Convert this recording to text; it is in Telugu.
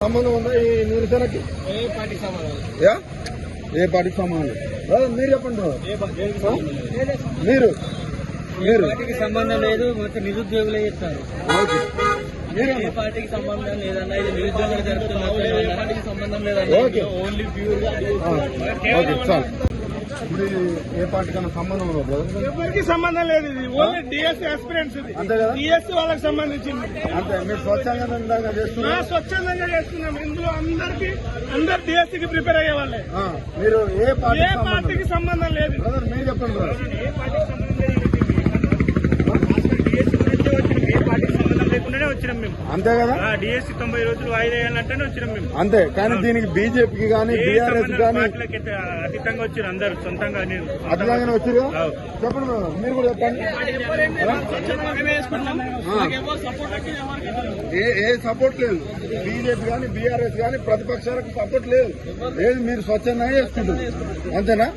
సంబంధం ఉందా ఈ నిరసనకి? ఏ పార్టీకి సంబంధం? ఏ పార్టీకి సంబంధం? మీరు చెప్పండి. మీరు పార్టీకి సంబంధం లేదు, మొత్తం నిరుద్యోగులే చేస్తారు. ఏ పార్టీకి సంబంధం లేదన్నా, ఇది నిరుద్యోగులు జరుగుతున్నారు. పార్టీకి సంబంధం లేదన్నా, ఓన్లీ ప్యూర్ గా. ఇప్పుడు ఏ పార్టీకన్నా సంబంధం ఉండదు? ఎవరికి సంబంధం లేదు. ఇది ఓన్లీ డిఎస్సీ ఆస్పిరెంట్స్. అంతే కదా? డిఎస్సీ వాళ్ళకి సంబంధించింది. అంతే. మీరు స్వచ్ఛందంగా చేస్తున్నారు? స్వచ్ఛందంగా చేస్తున్నాం. ఇందులో అందరు డిఎస్సీకి ప్రిపేర్ అయ్యే వాళ్ళే. మీరు ఏ పార్టీకి సంబంధం లేదు. బ్రదర్ మీరు చెప్పండి బ్రదర్. ఏ పార్టీకి సంబంధం లేదు. ఏ పార్టీకి సంబంధం లేకుండానే వచ్చినాం మేము. అంతే కదా? డిఎస్సీ 90 రోజులు వాయిదా వేయాలంటేనే వచ్చినాం మేము. అంతే. కానీ దీనికి బీజేపీకి కానీ బీఆర్ఎస్ కానీ అతీతంగా వచ్చారు. అందరు సొంతంగా అట్లాగానే వచ్చారు. చెప్పండి బ్రదర్, మీరు కూడా చెప్పండి. ఏ సపోర్ట్ లేదు. బీజేపీ కానీ బీఆర్ఎస్ కానీ ప్రతిపక్షాలకు సపోర్ట్ లేదు. ఏది మీరు స్వచ్ఛందంగా చేసుకుంటారు. అంతేనా?